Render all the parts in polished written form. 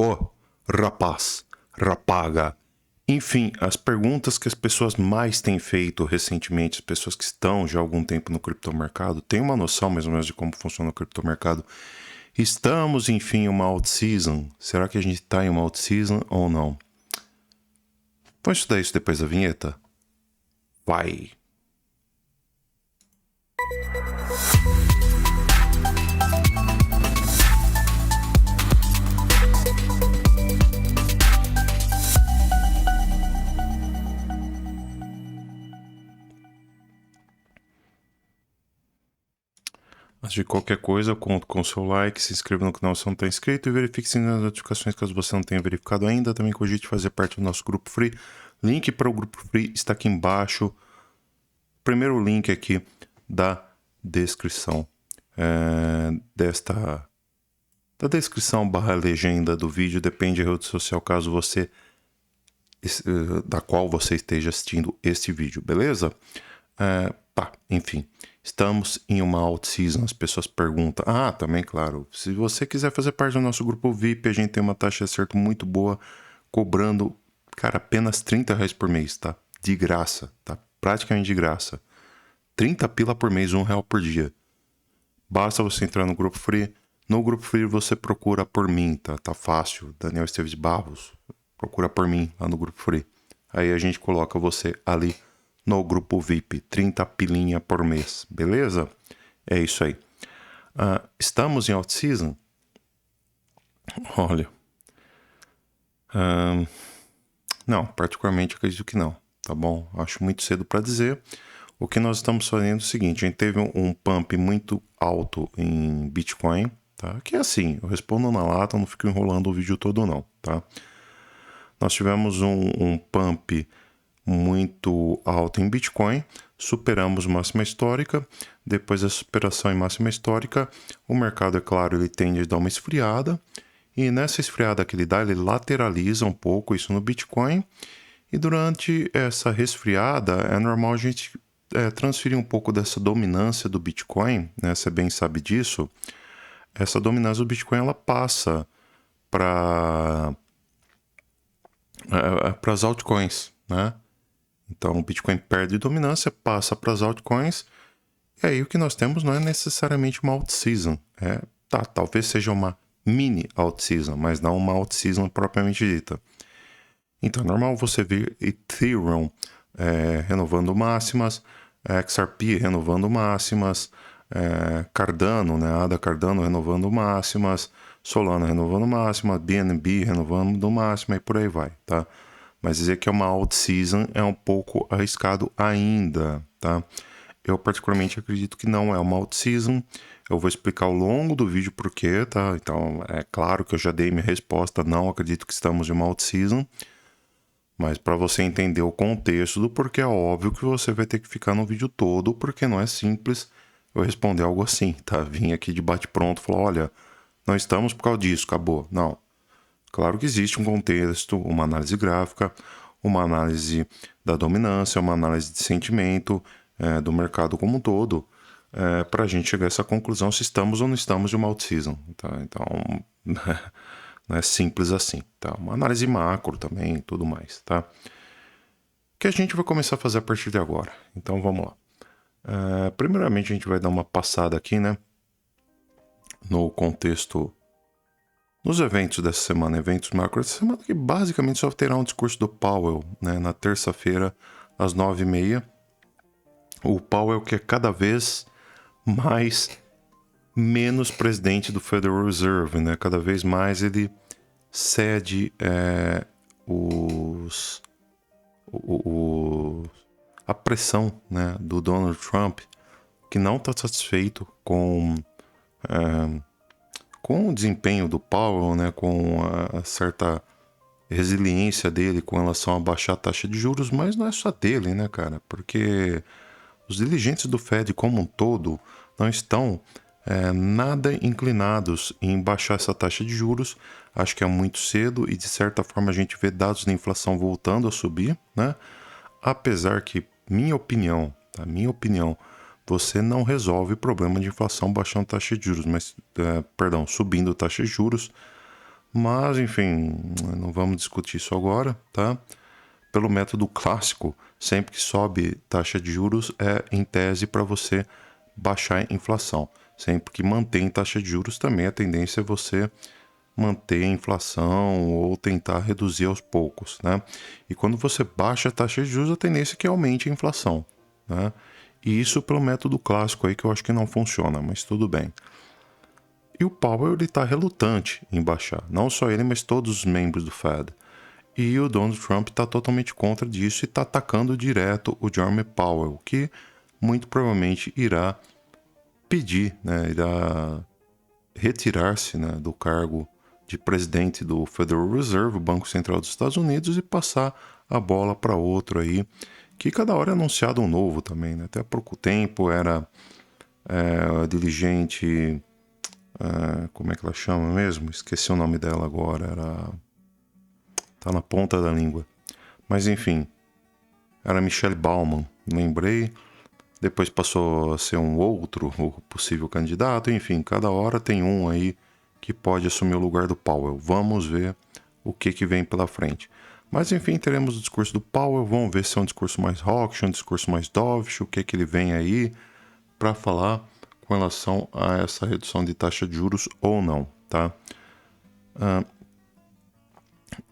Ô, rapaz, rapaga. Enfim, as perguntas que as pessoas mais têm feito recentemente, as pessoas que estão já há algum tempo no criptomercado, têm uma noção mais ou menos de como funciona o criptomercado. Estamos, enfim, em uma out-season. Será que a gente está em uma out-season ou não? Vamos estudar isso depois da vinheta? Vai! Antes de qualquer coisa, eu conto com o seu like, se inscreva no canal se não está inscrito e verifique se as notificações caso você não tenha verificado ainda. Também cogite fazer parte do nosso grupo free. Link para o grupo free está aqui embaixo. Primeiro link aqui da descrição da descrição / legenda do vídeo, depende da rede social caso você da qual você esteja assistindo este vídeo, beleza? Enfim, estamos em uma out-season. As pessoas perguntam, também, claro, se você quiser fazer parte do nosso grupo VIP, a gente tem uma taxa de acerto muito boa, cobrando, cara, apenas R$30 por mês, tá? De graça, tá? Praticamente de graça. 30 pila por mês, R$1 por dia. Basta você entrar no grupo free. No grupo free você procura por mim, tá? Tá fácil. Daniel Esteves Barros. Procura por mim lá no grupo free. Aí a gente coloca você ali no grupo VIP. 30 pilinha por mês. Beleza? É isso aí. Estamos em out-season? Olha. Não, particularmente acredito que não. Tá bom? Acho muito cedo para dizer. O que nós estamos fazendo é o seguinte, a gente teve um pump muito alto em Bitcoin, tá? Que é assim, eu respondo na lata, não fico enrolando o vídeo todo não, tá? Nós tivemos um pump muito alto em Bitcoin, superamos máxima histórica, depois da superação em máxima histórica, o mercado, é claro, ele tende a dar uma esfriada, e nessa esfriada que ele dá, ele lateraliza um pouco isso no Bitcoin, e durante essa resfriada, é normal a gente transferir um pouco dessa dominância do Bitcoin, né? Você bem sabe disso. Essa dominância do Bitcoin ela passa para as altcoins, né? Então o Bitcoin perde dominância, passa para as altcoins, e aí o que nós temos não é necessariamente uma out-season. Talvez seja uma mini out-season, mas não uma out-season propriamente dita. Então é normal você ver Ethereum renovando máximas, XRP renovando máximas, Cardano, né, ADA Cardano renovando máximas, Solana renovando máximas, BNB renovando máxima e por aí vai, tá? Mas dizer que é uma out-season é um pouco arriscado ainda, tá? Eu particularmente acredito que não é uma out-season. Eu vou explicar ao longo do vídeo por quê, tá? Então é claro que eu já dei minha resposta, não acredito que estamos em uma out-season. Mas para você entender o contexto do porquê, é óbvio que você vai ter que ficar no vídeo todo, porque não é simples eu responder algo assim, tá? Vim aqui de bate-pronto e falar, olha, não estamos por causa disso, acabou. Não. Claro que existe um contexto, uma análise gráfica, uma análise da dominância, uma análise de sentimento do mercado como um todo, para a gente chegar a essa conclusão se estamos ou não estamos de uma out-season, tá? Então, não é simples assim, tá? Uma análise macro também e tudo mais, tá? Que a gente vai começar a fazer a partir de agora. Então, vamos lá. Primeiramente, a gente vai dar uma passada aqui, né? No contexto, nos eventos dessa semana, eventos macro dessa semana, que basicamente só terá um discurso do Powell, né? Na terça-feira, às 9h30. O Powell que é cada vez menos presidente do Federal Reserve, né? Cada vez mais ele cede a pressão, né, do Donald Trump, que não está satisfeito com o desempenho do Powell, né, com a certa resiliência dele com relação a baixar a taxa de juros, mas não é só dele, né, cara? Porque os dirigentes do Fed como um todo não estão nada inclinados em baixar essa taxa de juros. Acho que é muito cedo e de certa forma a gente vê dados da inflação voltando a subir, né? Apesar que, minha opinião, você não resolve o problema de inflação baixando taxa de juros, mas, subindo taxa de juros. Mas, enfim, não vamos discutir isso agora, tá? Pelo método clássico, sempre que sobe taxa de juros é, em tese, para você baixar a inflação. Sempre que mantém taxa de juros, também a tendência é você manter a inflação ou tentar reduzir aos poucos, né? E quando você baixa a taxa de juros, a tendência é que aumente a inflação, né? E isso pelo método clássico aí que eu acho que não funciona, mas tudo bem. E o Powell ele está relutante em baixar, não só ele, mas todos os membros do Fed. E o Donald Trump está totalmente contra disso e está atacando direto o Jerome Powell, que muito provavelmente irá pedir, né, irá retirar-se, né, do cargo de presidente do Federal Reserve, o Banco Central dos Estados Unidos, e passar a bola para outro aí, que cada hora é anunciado um novo também. Né? Até há pouco tempo era a dirigente, como é que ela chama mesmo? Esqueci o nome dela agora, tá na ponta da língua. Mas enfim, era Michelle Bauman, lembrei. Depois passou a ser um outro o possível candidato. Enfim, cada hora tem um aí que pode assumir o lugar do Powell. Vamos ver o que vem pela frente. Mas enfim, teremos o discurso do Powell. Vamos ver se é um discurso mais hawkish, um discurso mais dovish, o que ele vem aí para falar com relação a essa redução de taxa de juros ou não, tá?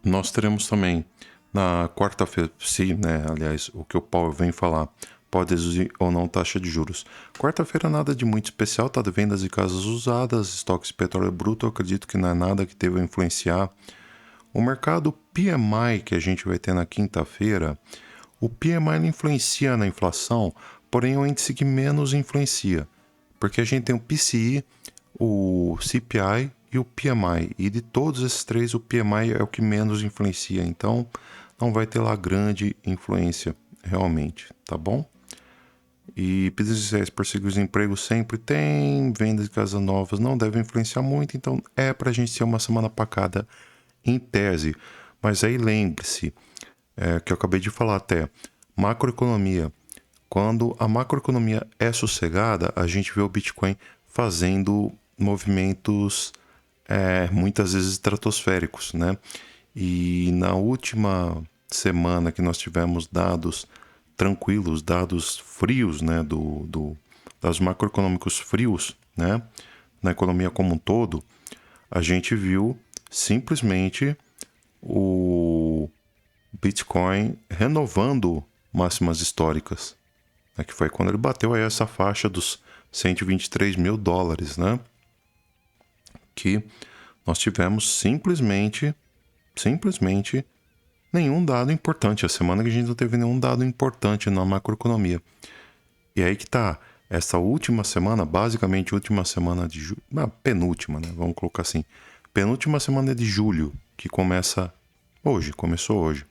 Nós teremos também na quarta-feira, se, né, aliás, o que o Powell vem falar, pode reduzir ou não taxa de juros. Quarta-feira nada de muito especial, tá de vendas de casas usadas, estoques de petróleo bruto, eu acredito que não é nada que deva influenciar. O mercado PMI que a gente vai ter na quinta-feira, o PMI não influencia na inflação, porém é o índice que menos influencia, porque a gente tem o PCI, o CPI e o PMI, e de todos esses três o PMI é o que menos influencia, então não vai ter lá grande influência realmente, tá bom? E pedidos iniciais por seguro-desemprego sempre tem, vendas de casas novas não devem influenciar muito, então é pra gente ter uma semana pacada em tese. Mas aí lembre-se, que eu acabei de falar até, macroeconomia. Quando a macroeconomia é sossegada, a gente vê o Bitcoin fazendo movimentos muitas vezes estratosféricos, né? E na última semana que nós tivemos dados tranquilos, dados frios, né, das macroeconômicos frios, né, na economia como um todo, a gente viu simplesmente o Bitcoin renovando máximas históricas, né, que foi quando ele bateu aí essa faixa dos 123 mil dólares, né, que nós tivemos simplesmente nenhum dado importante. A semana que a gente não teve nenhum dado importante na macroeconomia. E aí que tá, essa última semana, basicamente última semana de julho, penúltima, né? Vamos colocar assim. Penúltima semana de julho, que começou hoje.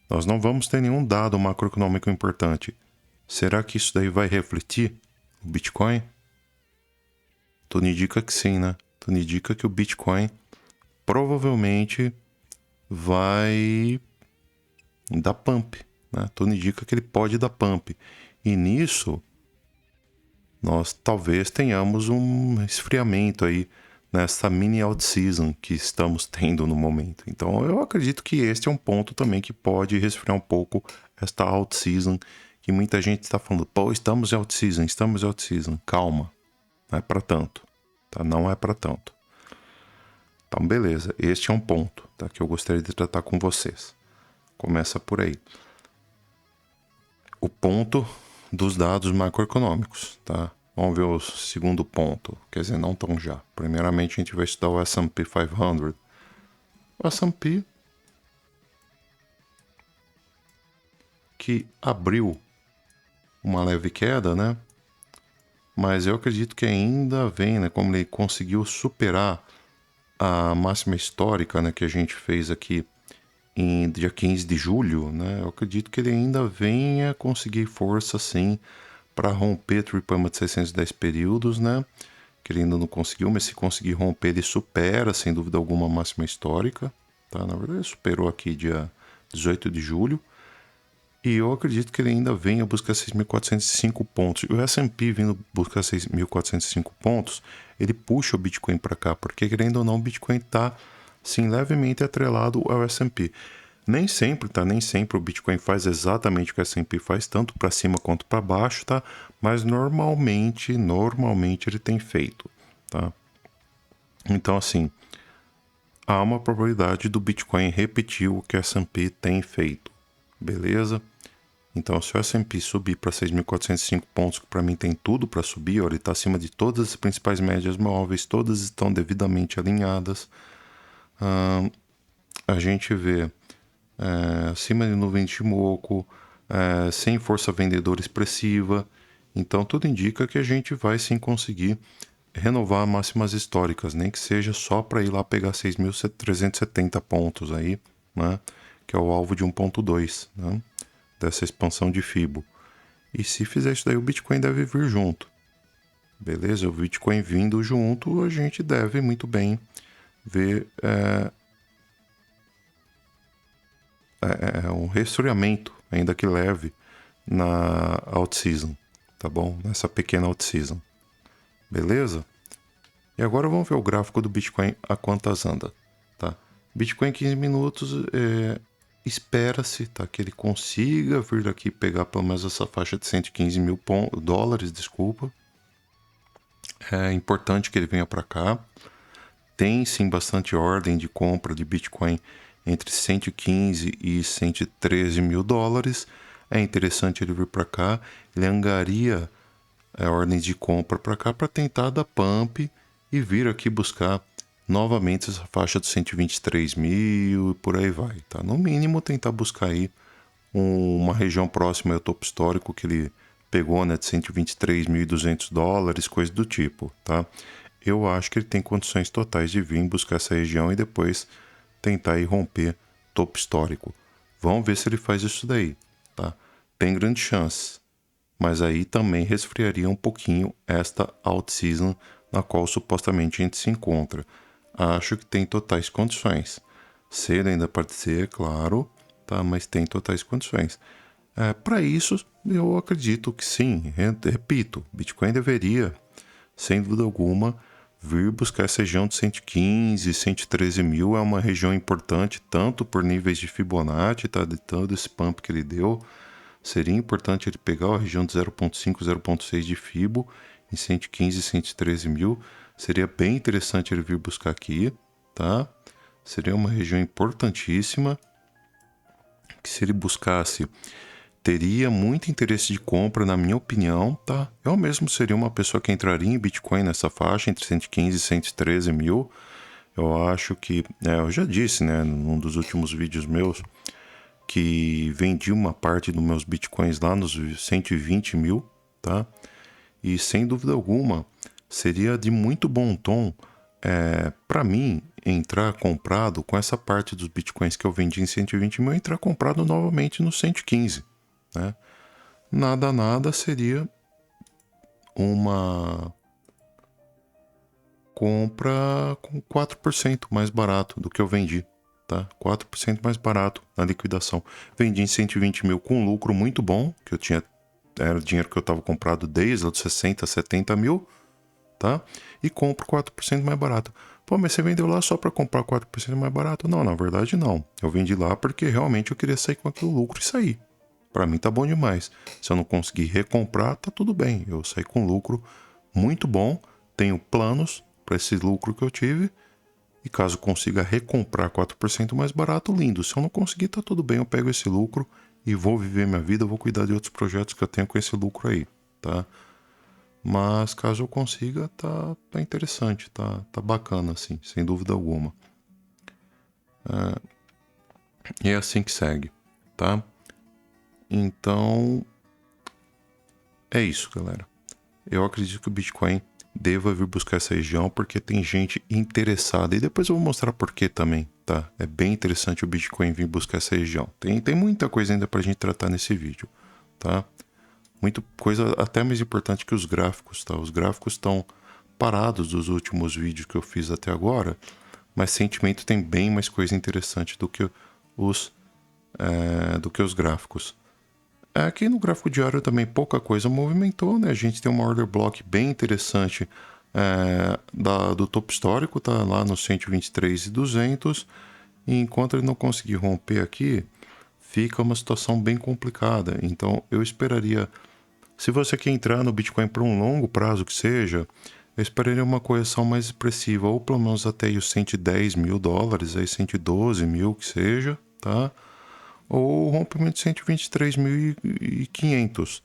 Nós não vamos ter nenhum dado macroeconômico importante. Será que isso daí vai refletir o Bitcoin? Tudo indica que sim, né? Tudo indica que o Bitcoin provavelmente vai dar pump, né? Tudo indica que ele pode dar pump. E nisso, nós talvez tenhamos um esfriamento aí nessa mini out-season que estamos tendo no momento. Então eu acredito que este é um ponto também que pode resfriar um pouco esta out-season, que muita gente está falando, pô, estamos em out-season. Calma, não é para tanto, tá? Não é para tanto. Então, beleza, este é um ponto, tá, que eu gostaria de tratar com vocês. Começa por aí. O ponto dos dados macroeconômicos, tá? Vamos ver o segundo ponto, quer dizer, não tão já. Primeiramente, a gente vai estudar o S&P 500. O S&P que abriu uma leve queda, né? Mas eu acredito que ainda vem, né? Como ele conseguiu superar a máxima histórica, né, que a gente fez aqui em dia 15 de julho, né? Eu acredito que ele ainda venha conseguir força, sim, para romper o Tripama de 610 períodos, né? Que ele ainda não conseguiu, mas se conseguir romper, ele supera, sem dúvida alguma, a máxima histórica, tá? Na verdade, ele superou aqui dia 18 de julho. E eu acredito que ele ainda venha buscar 6.405 pontos. E o S&P vindo buscar 6.405 pontos, ele puxa o Bitcoin para cá, porque querendo ou não, o Bitcoin está sim, levemente atrelado ao S&P. Nem sempre, tá? Nem sempre o Bitcoin faz exatamente o que o S&P faz, tanto para cima quanto para baixo, tá? Mas normalmente ele tem feito, tá? Então, assim, há uma probabilidade do Bitcoin repetir o que o S&P tem feito, beleza? Então, se o S&P subir para 6.405 pontos, que para mim tem tudo para subir, ó, ele está acima de todas as principais médias móveis, todas estão devidamente alinhadas. A gente vê acima de nuvem de Shimoku, sem força vendedora expressiva. Então, tudo indica que a gente vai sim conseguir renovar máximas históricas, nem que seja só para ir lá pegar 6.370 pontos aí, né? Que é o alvo de 1.2, né? Dessa expansão de FIBO. E se fizer isso daí, o Bitcoin deve vir junto. Beleza? O Bitcoin vindo junto, a gente deve muito bem ver um resfriamento, ainda que leve, na out-season, tá bom? Nessa pequena out-season. Beleza? E agora vamos ver o gráfico do Bitcoin a quantas anda, tá? Bitcoin 15 minutos, espera-se, tá? Que ele consiga vir aqui pegar pelo menos essa faixa de 115 mil dólares, desculpa. É importante que ele venha para cá. Tem sim bastante ordem de compra de Bitcoin entre 115 e 113 mil dólares. É interessante ele vir para cá. Ele angaria ordens de compra para cá para tentar dar pump e vir aqui buscar novamente essa faixa dos 123 mil e por aí vai, tá? No mínimo tentar buscar aí uma região próxima ao topo histórico que ele pegou, né, de 123.200 dólares, coisa do tipo, tá? Eu acho que ele tem condições totais de vir buscar essa região e depois tentar ir romper topo histórico. Vamos ver se ele faz isso daí, tá? Tem grande chance, mas aí também resfriaria um pouquinho esta out-season na qual supostamente a gente se encontra. Acho que tem totais condições. Cedo ainda pode ser, claro, tá? Mas tem totais condições. Para isso, eu acredito que sim. Repito, Bitcoin deveria, sem dúvida alguma, vir buscar essa região de 115, 113 mil. É uma região importante, tanto por níveis de Fibonacci, tá? De todo esse pump que ele deu. Seria importante ele pegar a região de 0.5, 0.6 de Fibo em 115, 113 mil. Seria bem interessante ele vir buscar aqui, tá? Seria uma região importantíssima, que se ele buscasse, teria muito interesse de compra, na minha opinião, tá? Eu mesmo seria uma pessoa que entraria em Bitcoin nessa faixa, entre 115 e 113 mil. Eu acho que, eu já disse, né, num dos últimos vídeos meus, que vendi uma parte dos meus bitcoins lá nos 120 mil, tá? E sem dúvida alguma, seria de muito bom tom para mim entrar comprado com essa parte dos bitcoins que eu vendi em 120 mil, entrar comprado novamente no 115, né? Nada seria uma compra com 4% mais barato do que eu vendi, tá? 4% mais barato na liquidação. Vendi em 120 mil com lucro muito bom, que eu tinha, era o dinheiro que eu estava comprado desde os 60, 70 mil, tá? E compro 4% mais barato. Pô, mas você vendeu lá só para comprar 4% mais barato? Não, na verdade não. Eu vendi lá porque realmente eu queria sair com aquele lucro e sair. Para mim tá bom demais. Se eu não conseguir recomprar, tá tudo bem. Eu saí com lucro muito bom, tenho planos para esse lucro que eu tive. E caso consiga recomprar 4% mais barato, lindo. Se eu não conseguir, tá tudo bem. Eu pego esse lucro e vou viver minha vida. Vou cuidar de outros projetos que eu tenho com esse lucro aí, tá? Mas caso eu consiga, tá interessante, tá bacana, assim, sem dúvida alguma. E é assim que segue, tá? Então, é isso, galera. Eu acredito que o Bitcoin deva vir buscar essa região porque tem gente interessada. E depois eu vou mostrar por que também, tá? É bem interessante o Bitcoin vir buscar essa região. Tem muita coisa ainda pra gente tratar nesse vídeo, tá? Muita coisa até mais importante que os gráficos, tá? Os gráficos estão parados dos últimos vídeos que eu fiz até agora, mas sentimento tem bem mais coisa interessante do que os gráficos. Aqui no gráfico diário também pouca coisa movimentou, né? A gente tem uma order block bem interessante do topo histórico, tá lá no 123.200. E enquanto ele não conseguir romper aqui, fica uma situação bem complicada. Então eu esperaria, se você quer entrar no Bitcoin por um longo prazo que seja, eu esperaria uma correção mais expressiva, ou pelo menos até aí os 110 mil dólares, aí 112 mil que seja, tá? Ou o rompimento de 123.500.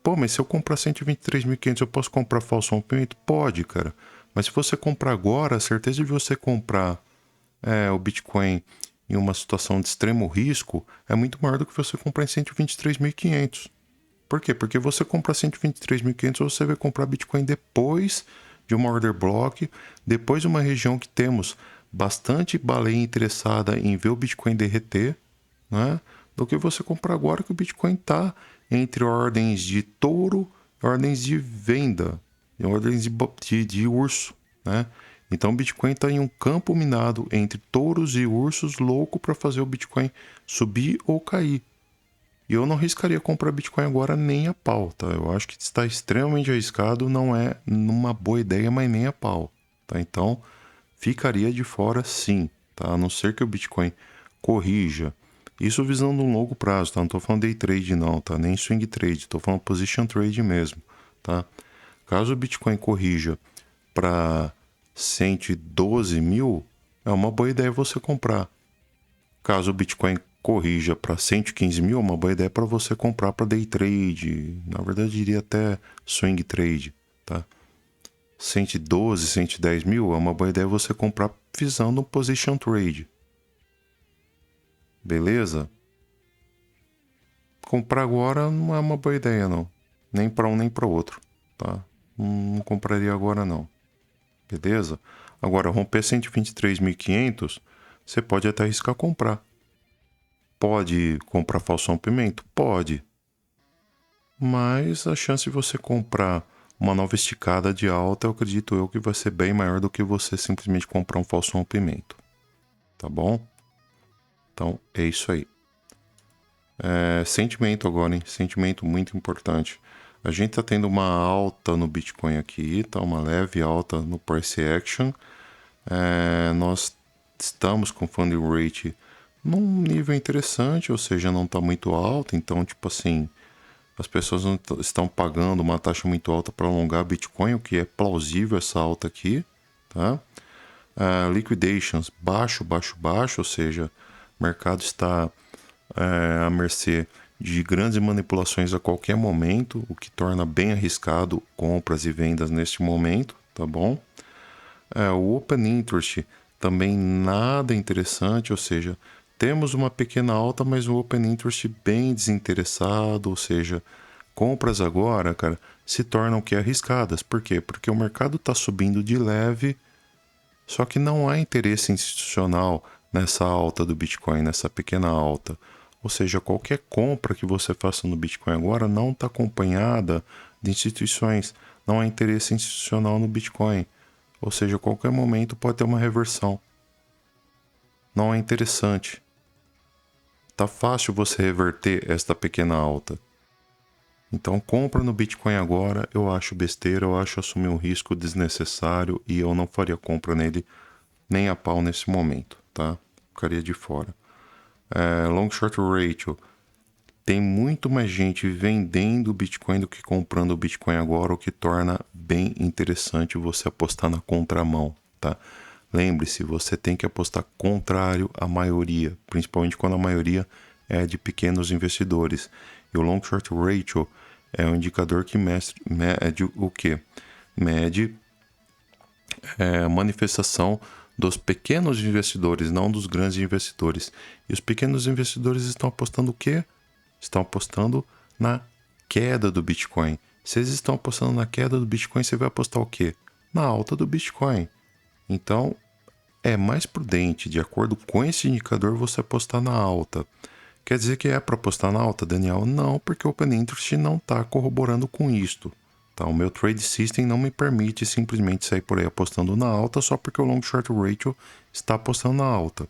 Pô, mas se eu comprar 123.500, eu posso comprar falso rompimento? Pode, cara. Mas se você comprar agora, a certeza de você comprar o Bitcoin em uma situação de extremo risco é muito maior do que você comprar em 123.500. Por quê? Porque você comprar 123.500, você vai comprar Bitcoin depois de uma order block, depois de uma região que temos bastante baleia interessada em ver o Bitcoin derreter, né? Do que você comprar agora que o Bitcoin está entre ordens de touro e ordens de venda, e ordens de urso, né? Então o Bitcoin está em um campo minado entre touros e ursos, louco para fazer o Bitcoin subir ou cair. E eu não arriscaria comprar Bitcoin agora nem a pau, tá? Eu acho que está extremamente arriscado, não é uma boa ideia, mas nem a pau, tá? Então, ficaria de fora sim, tá? A não ser que o Bitcoin corrija. Isso visando um longo prazo, tá? Não tô falando day trade não, tá? Nem swing trade, tô falando position trade mesmo, tá? Caso o Bitcoin corrija para 112 mil, é uma boa ideia você comprar. Caso o Bitcoin corrija para 115 mil, é uma boa ideia para você comprar para day trade. Na verdade, eu diria até swing trade, tá? 112, 110 mil, é uma boa ideia você comprar visando um position trade. Beleza? Comprar agora não é uma boa ideia, não. Nem para um, nem para outro, tá? Não compraria agora, não. Beleza? Agora, romper 123.500, você pode até arriscar comprar. Pode comprar falso rompimento? Pode. Mas a chance de você comprar uma nova esticada de alta, eu acredito eu que vai ser bem maior do que você simplesmente comprar um falso rompimento. Tá bom? Então, é isso aí. Sentimento agora, hein? Sentimento muito importante. A gente tá tendo uma alta no Bitcoin aqui, tá? Uma leve alta no price action. Nós estamos com funding rate num nível interessante, ou seja, não está muito alto, então, tipo assim, as pessoas não estão pagando uma taxa muito alta para alongar Bitcoin, o que é plausível essa alta aqui, tá? Liquidations baixo, baixo, baixo, ou seja, o mercado está à mercê de grandes manipulações a qualquer momento, o que torna bem arriscado compras e vendas neste momento, tá bom? O Open Interest também nada interessante, ou seja, temos uma pequena alta, mas o Open Interest bem desinteressado, ou seja, compras agora, cara, se tornam que arriscadas. Por quê? Porque o mercado está subindo de leve, só que não há interesse institucional nessa alta do Bitcoin, nessa pequena alta. Ou seja, qualquer compra que você faça no Bitcoin agora não está acompanhada de instituições, não há interesse institucional no Bitcoin. Ou seja, a qualquer momento pode ter uma reversão. Não é interessante. Tá fácil você reverter esta pequena alta. Então compra no Bitcoin agora, eu acho besteira, eu acho assumir um risco desnecessário e eu não faria compra nele nem a pau nesse momento, tá? Ficaria de fora. Long short ratio. Tem muito mais gente vendendo Bitcoin do que comprando Bitcoin agora, o que torna bem interessante você apostar na contramão, tá? Lembre-se, você tem que apostar contrário à maioria, principalmente quando a maioria é de pequenos investidores. E o long short ratio é um indicador que mede o quê? Mede a manifestação dos pequenos investidores, não dos grandes investidores. E os pequenos investidores estão apostando o quê? Estão apostando na queda do Bitcoin. Se eles estão apostando na queda do Bitcoin, você vai apostar o quê? Na alta do Bitcoin. Então, é mais prudente, de acordo com esse indicador, você apostar na alta. Quer dizer que é para apostar na alta, Daniel? Não, porque o Open Interest não está corroborando com isto. Tá? O meu Trade System não me permite simplesmente sair por aí apostando na alta só porque o Long Short Ratio está apostando na alta.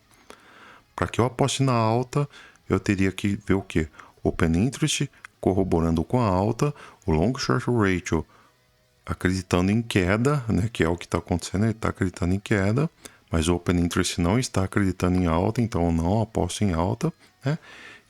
Para que eu aposte na alta, eu teria que ver o quê? Open Interest corroborando com a alta, o Long Short Ratio acreditando em queda, né, que é o que está acontecendo, ele está acreditando em queda, mas o Open Interest não está acreditando em alta, então eu não aposto em alta, né?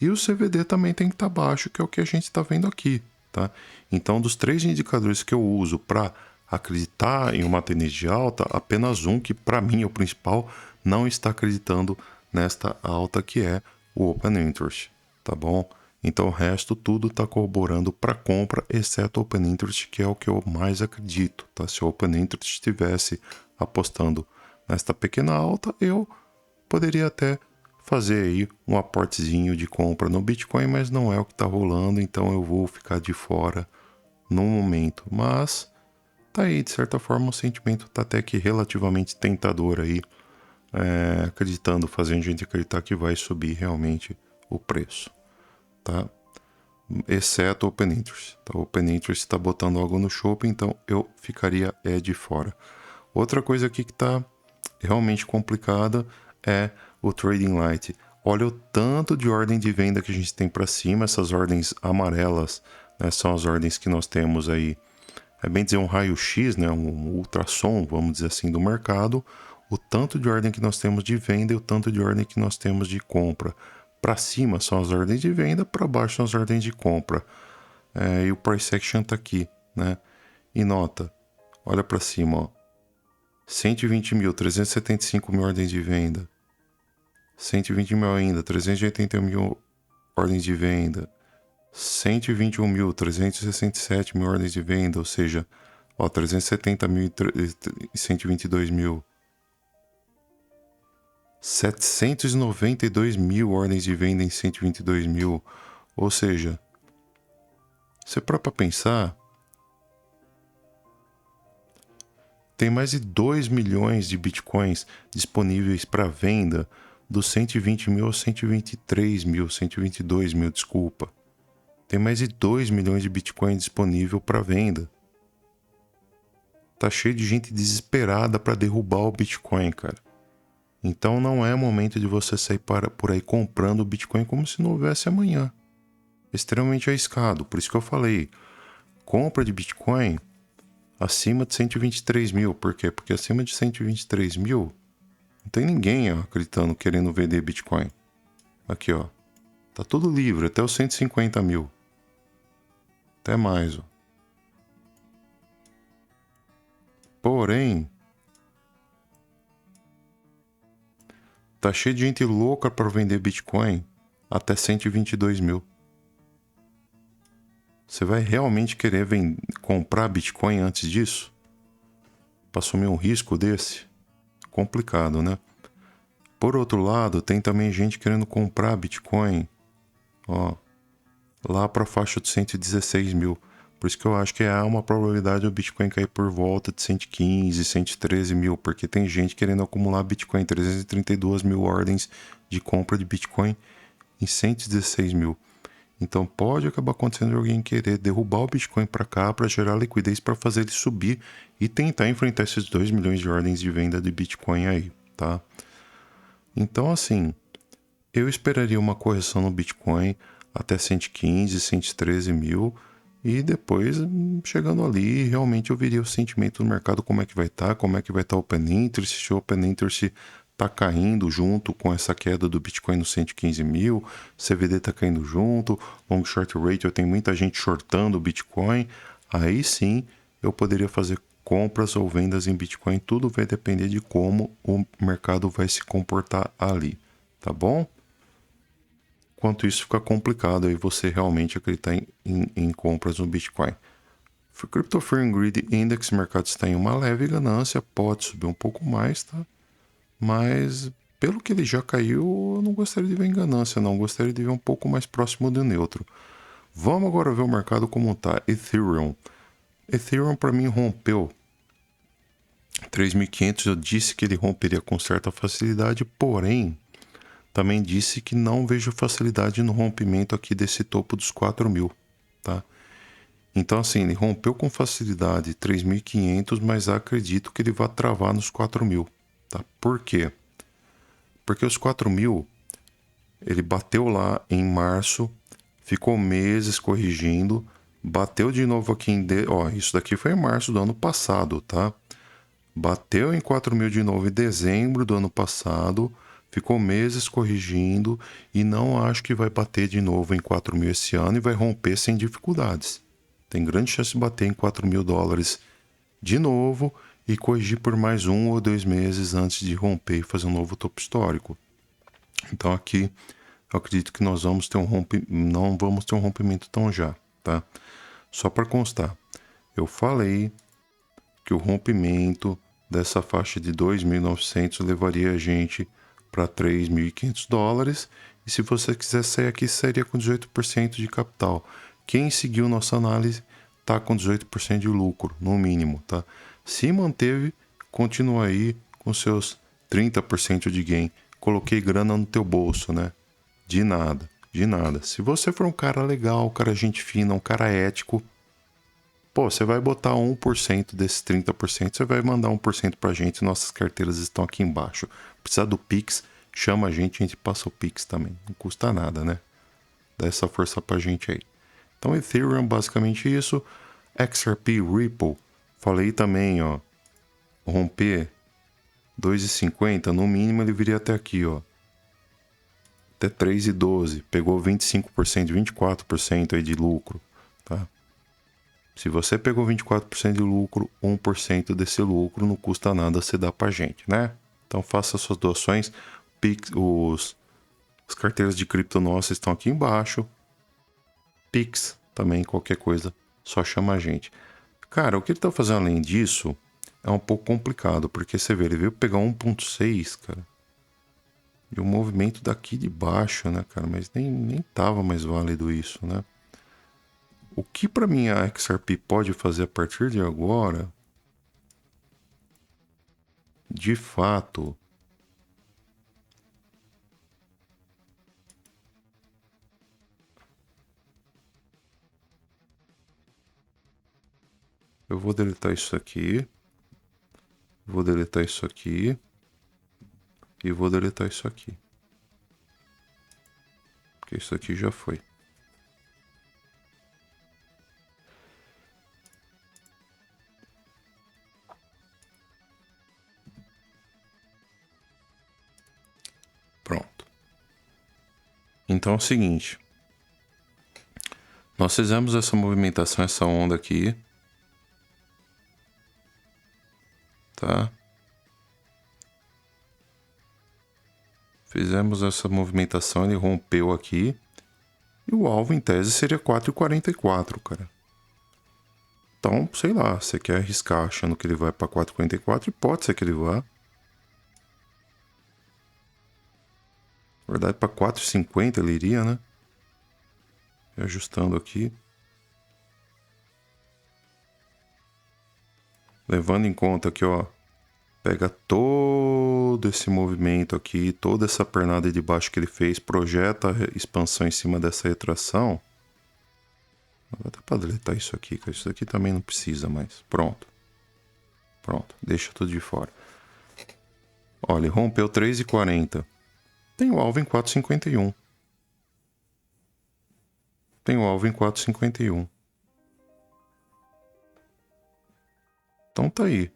E o CVD também tem que estar baixo, que é o que a gente está vendo aqui, tá? Então, dos 3 indicadores que eu uso para acreditar em uma tendência de alta, apenas um, que para mim é o principal, não está acreditando nesta alta, que é o Open Interest, tá bom? Então o resto tudo está corroborando para compra, exceto o Open Interest, que é o que eu mais acredito, tá? Se o Open Interest estivesse apostando nesta pequena alta, eu poderia até fazer aí um aportezinho de compra no Bitcoin, mas não é o que está rolando, então eu vou ficar de fora no momento. Mas tá aí, de certa forma, o sentimento tá até que relativamente tentador aí, acreditando, fazendo a gente acreditar que vai subir realmente o preço, tá? Exceto o Open Interest. Tá? O Open Interest está botando algo no shopping, então eu ficaria de fora. Outra coisa aqui que está realmente complicada é o Trading Light. Olha o tanto de ordem de venda que a gente tem para cima. Essas ordens amarelas, né, são as ordens que nós temos aí. É bem dizer um raio-x, né, um ultrassom, vamos dizer assim, do mercado. O tanto de ordem que nós temos de venda e o tanto de ordem que nós temos de compra. Para cima são as ordens de venda, para baixo são as ordens de compra. E o price action está aqui, né? E nota, olha para cima, ó. 120 mil, 375 mil ordens de venda. 120 mil ainda, 381 mil ordens de venda. 121 mil, 367 mil ordens de venda, ou seja, ó, 370 mil e 122 mil. 792 mil ordens de venda em 122 mil. Ou seja, você para pensar, tem mais de 2 milhões de bitcoins disponíveis para venda, dos 120 mil aos 123 mil, 122 mil, desculpa. Tem mais de 2 milhões de bitcoins disponível para venda. Tá cheio de gente desesperada para derrubar o Bitcoin, cara. Então não é momento de você sair por aí comprando o Bitcoin como se não houvesse amanhã. Extremamente arriscado. Por isso que eu falei, compra de Bitcoin acima de 123 mil. Por quê? Porque acima de 123 mil não tem ninguém acreditando, querendo vender Bitcoin. Aqui, ó. Tá tudo livre, até os 150 mil. Até mais, ó. Porém, tá cheio de gente louca para vender Bitcoin até 122 mil. Você vai realmente querer comprar Bitcoin antes disso? Para assumir um risco desse? Complicado, né? Por outro lado, tem também gente querendo comprar Bitcoin, ó, lá para a faixa de 116 mil. Por isso que eu acho que há uma probabilidade do Bitcoin cair por volta de 115, 113 mil, porque tem gente querendo acumular Bitcoin, 332 mil ordens de compra de Bitcoin em 116 mil. Então pode acabar acontecendo de alguém querer derrubar o Bitcoin para cá para gerar liquidez para fazer ele subir e tentar enfrentar esses 2 milhões de ordens de venda de Bitcoin aí, tá? Então assim, eu esperaria uma correção no Bitcoin até 115, 113 mil e depois, chegando ali, realmente eu veria o sentimento no mercado, como é que vai estar, como é que vai estar o Open Interest, se o Open Interest está caindo junto com essa queda do Bitcoin no 115 mil, CVD está caindo junto, long short ratio, tem muita gente shortando o Bitcoin, aí sim eu poderia fazer compras ou vendas em Bitcoin, tudo vai depender de como o mercado vai se comportar ali, tá bom? Enquanto isso fica complicado aí você realmente acreditar em compras no Bitcoin. O Crypto Fear and Greed Index, o mercado está em uma leve ganância, pode subir um pouco mais, tá? Mas pelo que ele já caiu, eu não gostaria de ver em ganância, não. Gostaria de ver um pouco mais próximo do neutro. Vamos agora ver o mercado como tá. Ethereum. Ethereum para mim rompeu 3.500. Eu disse que ele romperia com certa facilidade, porém também disse que não vejo facilidade no rompimento aqui desse topo dos 4.000, tá? Então assim, ele rompeu com facilidade 3.500, mas acredito que ele vai travar nos 4.000, tá? Por quê? Porque os 4.000, ele bateu lá em março, ficou meses corrigindo, Bateu de novo aqui ó, isso daqui foi em março do ano passado, tá? Bateu em 4.000 de novo em dezembro do ano passado, ficou meses corrigindo e não acho que vai bater de novo em 4.000 esse ano e vai romper sem dificuldades. Tem grande chance de bater em 4.000 dólares de novo e corrigir por mais 1 ou 2 meses antes de romper e fazer um novo topo histórico. Então aqui eu acredito que nós vamos ter não vamos ter um rompimento tão já, tá? Só para constar, eu falei que o rompimento dessa faixa de 2.900 levaria a gente para 3.500 dólares. E se você quiser sair aqui, sairia com 18% de capital. Quem seguiu nossa análise está com 18% de lucro, no mínimo, tá? Se manteve, continua aí com seus 30% de gain. Coloquei grana no teu bolso, né? De nada, de nada. Se você for um cara legal, um cara gente fina, um cara ético, pô, você vai botar 1% desses 30%, você vai mandar 1% pra gente, nossas carteiras estão aqui embaixo. Precisa do Pix, chama a gente passa o Pix também. Não custa nada, né? Dá essa força pra gente aí. Então, Ethereum, basicamente isso. XRP, Ripple, falei também, ó. Romper 2,50, no mínimo ele viria até aqui, ó. Até 3,12. Pegou 25%, 24% aí de lucro, tá? Se você pegou 24% de lucro, 1% desse lucro não custa nada você dar pra gente, né? Então faça suas doações. Pix, as carteiras de cripto nossas estão aqui embaixo. Pix também, qualquer coisa, só chama a gente. Cara, o que ele tá fazendo além disso é um pouco complicado, porque você vê, ele veio pegar 1,6, cara. E o movimento daqui de baixo, né, cara? Mas nem tava mais válido isso, né? O que para mim a XRP pode fazer a partir de agora, de fato, eu vou deletar isso aqui, vou deletar isso aqui e vou deletar isso aqui. Porque isso aqui já foi. Pronto. Então é o seguinte. Nós fizemos essa movimentação, essa onda aqui. Tá? Fizemos essa movimentação, ele rompeu aqui. E o alvo, em tese, seria 4,44, cara. Então, sei lá, você quer arriscar achando que ele vai para 4,44 e pode ser que ele vá. Na verdade, para 4,50 ele iria, né? Ajustando aqui. Levando em conta que, ó, pega todo esse movimento aqui, toda essa pernada de baixo que ele fez, projeta a expansão em cima dessa retração. Vou até para deletar isso aqui, que isso aqui também não precisa mais. Pronto. Pronto, deixa tudo de fora. Olha, ele rompeu 3,40. Tem o alvo em 4,51. Tem o alvo em 4,51. Então tá aí.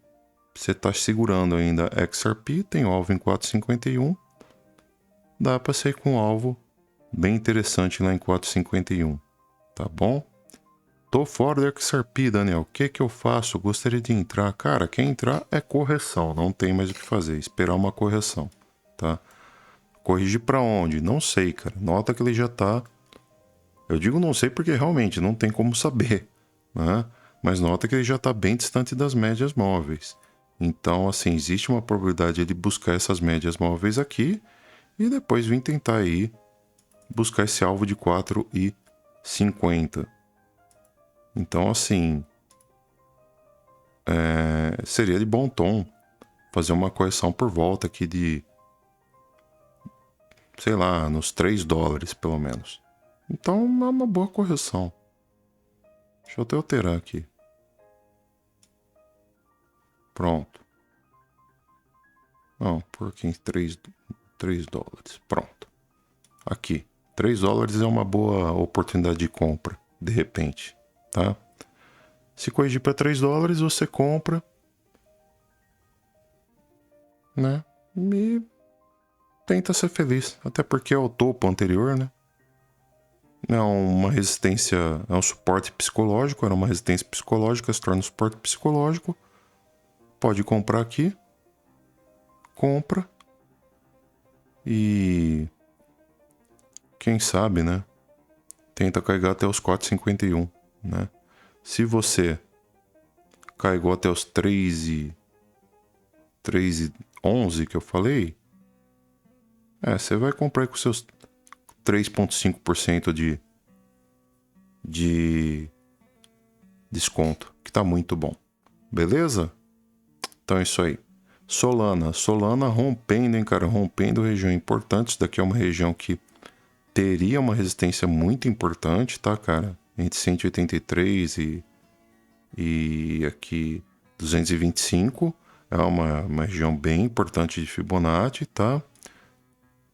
Você tá segurando ainda XRP, tem o alvo em 4,51. Dá para sair com um alvo bem interessante lá em 4,51. Tá bom? Tô fora do XRP, Daniel. O que eu faço? Gostaria de entrar. Cara, quem entrar é correção. Não tem mais o que fazer. Esperar uma correção, tá? Corrigir para onde? Não sei, cara. Nota que ele já tá... Eu digo não sei porque realmente não tem como saber, né? Mas nota que ele já tá bem distante das médias móveis. Então, assim, existe uma probabilidade de buscar essas médias móveis aqui e depois vir tentar aí buscar esse alvo de 4,50. Então, assim, seria de bom tom fazer uma correção por volta aqui de, sei lá, nos 3 dólares pelo menos. Então é uma boa correção. Deixa eu até alterar aqui. Pronto. Não, por aqui em 3 dólares. Pronto. Aqui. 3 dólares é uma boa oportunidade de compra, de repente. tá? Se corrigir para 3 dólares, você compra, né? E tenta ser feliz. Até porque é o topo anterior, né? É uma resistência, é um suporte psicológico, era uma resistência psicológica, se torna um suporte psicológico. Pode comprar aqui. Compra. E quem sabe, né? Tenta carregar até os 4,51, né? Se você carregou até os 3,11 que eu falei, você vai comprar com seus 3,5% de desconto, que tá muito bom. Beleza? Então é isso aí. Solana rompendo, hein, cara? Rompendo região importante. Isso daqui é uma região que teria uma resistência muito importante, tá, cara? Entre 183 e aqui 225. É uma região bem importante de Fibonacci, tá?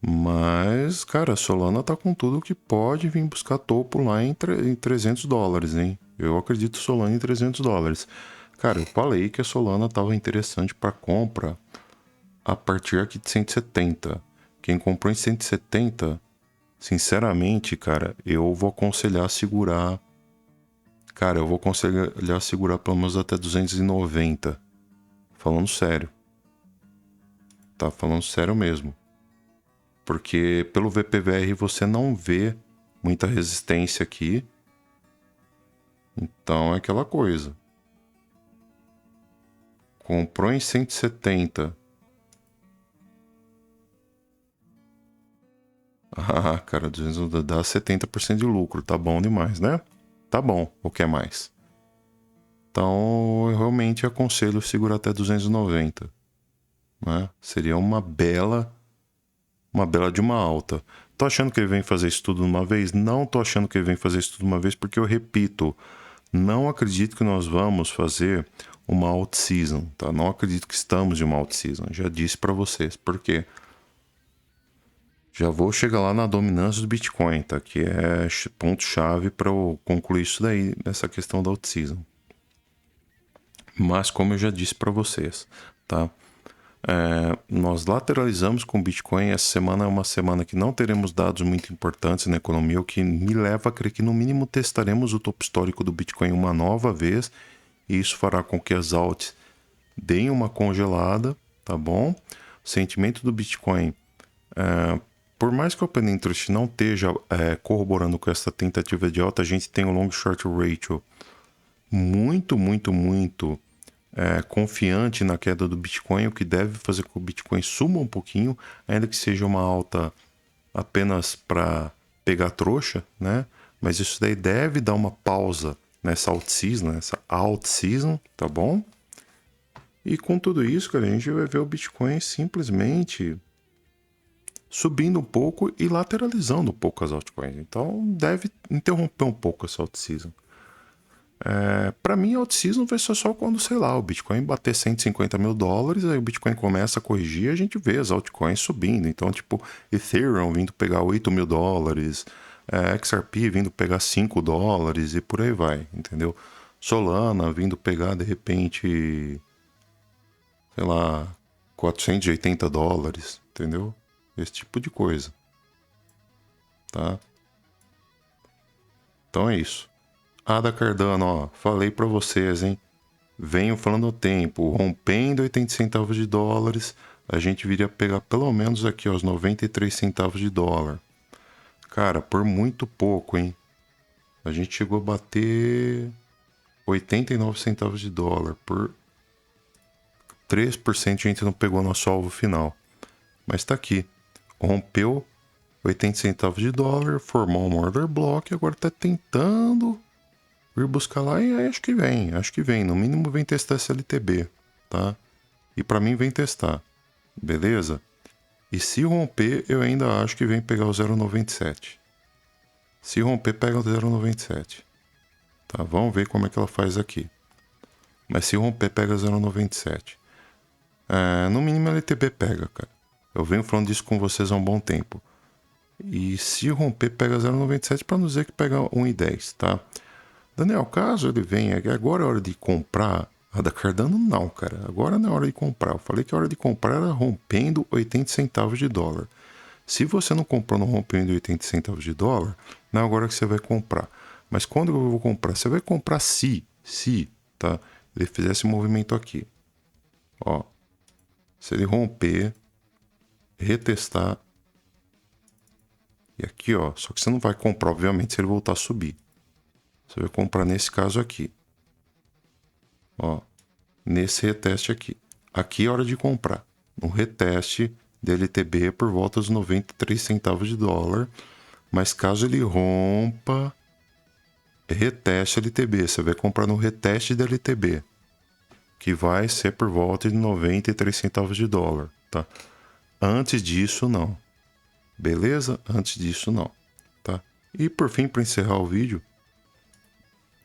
Mas, cara, a Solana tá com tudo que pode vir buscar topo lá em 300 dólares, hein? Eu acredito Solana em 300 dólares. Cara, eu falei que a Solana tava interessante para compra a partir aqui de 170. Quem comprou em 170, sinceramente, cara, eu vou aconselhar a segurar. Cara, eu vou aconselhar a segurar pelo menos até 290. Falando sério. Tá falando sério mesmo. Porque pelo VPVR você não vê muita resistência aqui. Então é aquela coisa. Comprou em 170. Ah, cara, 200 dá 70% de lucro. Tá bom demais, né? Tá bom. O que é mais? Então eu realmente aconselho segurar até 290. Né? Seria uma bela de uma alta. Tô achando que ele vem fazer isso tudo de uma vez? Não tô achando que ele vem fazer isso tudo de uma vez, porque eu repito, não acredito que nós vamos fazer uma alt season, tá? Não acredito que estamos em uma alt season. Já disse para vocês. Por quê? Já vou chegar lá na dominância do Bitcoin, tá? Que é ponto-chave para eu concluir isso daí, nessa questão da alt season. Mas como eu já disse para vocês, tá? Nós lateralizamos com o Bitcoin. Essa semana é uma semana que não teremos dados muito importantes na economia, o que me leva a crer que no mínimo testaremos o topo histórico do Bitcoin uma nova vez, e isso fará com que as alts deem uma congelada, tá bom? O sentimento do Bitcoin, por mais que o Open Interest não esteja corroborando com essa tentativa de alta, a gente tem um long short ratio muito confiante na queda do Bitcoin, o que deve fazer com que o Bitcoin suba um pouquinho, ainda que seja uma alta apenas para pegar trouxa, né? Mas isso daí deve dar uma pausa nessa alt season, tá bom? E com tudo isso, cara, a gente vai ver o Bitcoin simplesmente subindo um pouco e lateralizando um pouco as altcoins. Então deve interromper um pouco essa alt season. Para mim, alt season vai ser só quando, sei lá, o Bitcoin bater 150 mil dólares, aí o Bitcoin começa a corrigir e a gente vê as altcoins subindo. Então, tipo, Ethereum vindo pegar 8 mil dólares, XRP vindo pegar 5 dólares e por aí vai, entendeu? Solana vindo pegar, de repente, sei lá, 480 dólares, entendeu? Esse tipo de coisa, tá? Então é isso. Ada Cardano, ó, falei pra vocês, hein? Venho falando o tempo, rompendo 80 centavos de dólares, a gente viria pegar pelo menos aqui, ó, os 93 centavos de dólar. Cara, por muito pouco, hein? A gente chegou a bater 89 centavos de dólar. Por 3% a gente não pegou nosso alvo final. Mas tá aqui. Rompeu 80 centavos de dólar, formou um order block, agora tá tentando vir buscar lá e acho que vem. No mínimo vem testar esse LTB, tá? E para mim vem testar, beleza? E se romper, eu ainda acho que vem pegar o 0,97. Se romper, pega o 0,97. Tá? Vamos ver como é que ela faz aqui. Mas se romper, pega 0,97. No mínimo LTB pega, cara. Eu venho falando disso com vocês há um bom tempo. E se romper, pega 0,97 para não dizer que pega 1,10, tá? Daniel, caso ele venha, agora é hora de comprar. A da Cardano não, cara. Agora não é hora de comprar. Eu falei que a hora de comprar era rompendo 80 centavos de dólar. Se você não comprou no rompendo 80 centavos de dólar, não é agora que você vai comprar. Mas quando eu vou comprar? Você vai comprar se, tá? Ele fizer esse movimento aqui. Ó. Se ele romper, retestar. E aqui, ó. Só que você não vai comprar, obviamente, se ele voltar a subir. Você vai comprar nesse caso aqui. Ó. Nesse reteste aqui. Aqui é hora de comprar. No reteste DLTB por volta dos 93 centavos de dólar. Mas caso ele rompa, reteste LTB. Você vai comprar no reteste da LTB, que vai ser por volta de 93 centavos de dólar, tá? Antes disso, não. Beleza? Antes disso, não, tá? E por fim, para encerrar o vídeo,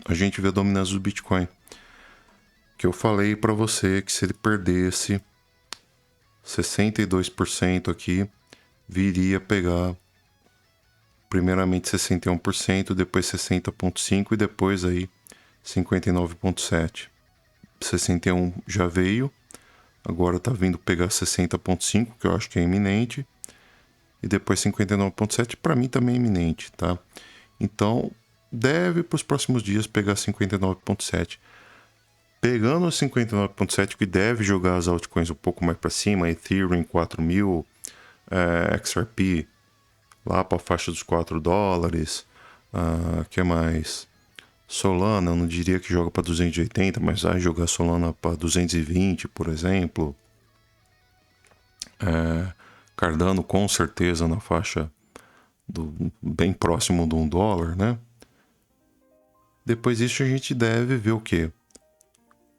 a gente vê a dominância do Bitcoin. Que eu falei para você que se ele perdesse 62% aqui, viria pegar primeiramente 61%, depois 60,5% e depois aí 59,7%. 61 já veio, agora tá vindo pegar 60,5, que eu acho que é iminente, e depois 59,7 para mim também é iminente, tá? Então, deve para os próximos dias pegar 59,7. Pegando os 59,7 que deve jogar as altcoins um pouco mais para cima, Ethereum 4.000, XRP lá para a faixa dos 4 dólares, que mais? Solana, eu não diria que joga para 280, mas vai jogar Solana para 220, por exemplo. Cardano com certeza na faixa bem próximo de $1, né? Depois disso a gente deve ver o quê?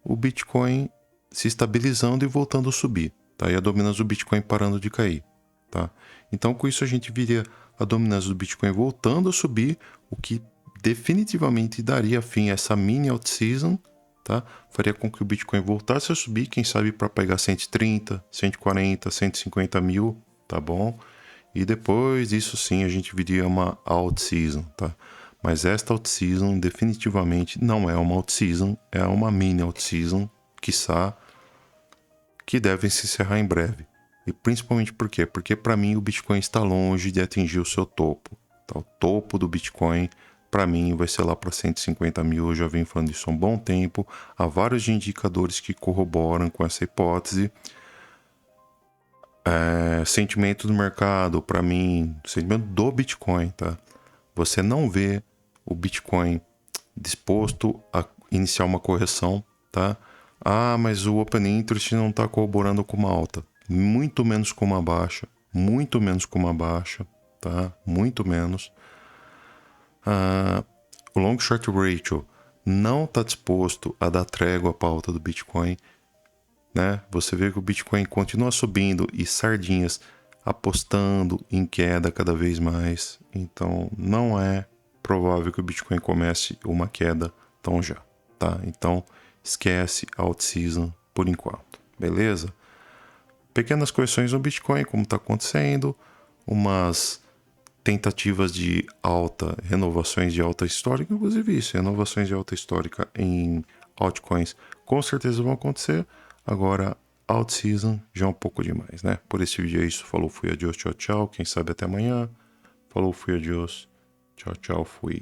O Bitcoin se estabilizando e voltando a subir, tá? E a dominância do Bitcoin parando de cair, tá? Então com isso a gente viria a dominância do Bitcoin voltando a subir, o que definitivamente daria fim a essa mini out-season, tá? Faria com que o Bitcoin voltasse a subir, quem sabe para pegar 130, 140, 150 mil, tá bom? E depois disso sim a gente viria uma out-season, tá? Mas esta out-season definitivamente não é uma out-season, é uma mini out-season, quiçá, que deve se encerrar em breve. E principalmente por quê? Porque para mim o Bitcoin está longe de atingir o seu topo. Tá? O topo do Bitcoin, para mim, vai ser lá para 150 mil. Eu já venho falando isso há um bom tempo. Há vários indicadores que corroboram com essa hipótese. Sentimento do mercado, para mim, sentimento do Bitcoin, tá? Você não vê o Bitcoin disposto a iniciar uma correção, tá? Ah, mas o Open Interest não está corroborando com uma alta. Muito menos com uma baixa. Muito menos com uma baixa, tá? Muito menos. O Long Short Ratio não está disposto a dar trégua para a alta do Bitcoin, né? Você vê que o Bitcoin continua subindo e sardinhas apostando em queda cada vez mais. Então, não é provável que o Bitcoin comece uma queda tão já, tá? Então, esquece out-season por enquanto, beleza? Pequenas correções no Bitcoin, como está acontecendo, umas tentativas de alta, renovações de alta histórica, inclusive isso, renovações de alta histórica em altcoins com certeza vão acontecer. Agora, out-season já é um pouco demais, né? Por esse vídeo é isso. Falou, fui, adiós, tchau, tchau. Quem sabe até amanhã. Falou, fui, adiós, tchau, tchau, fui.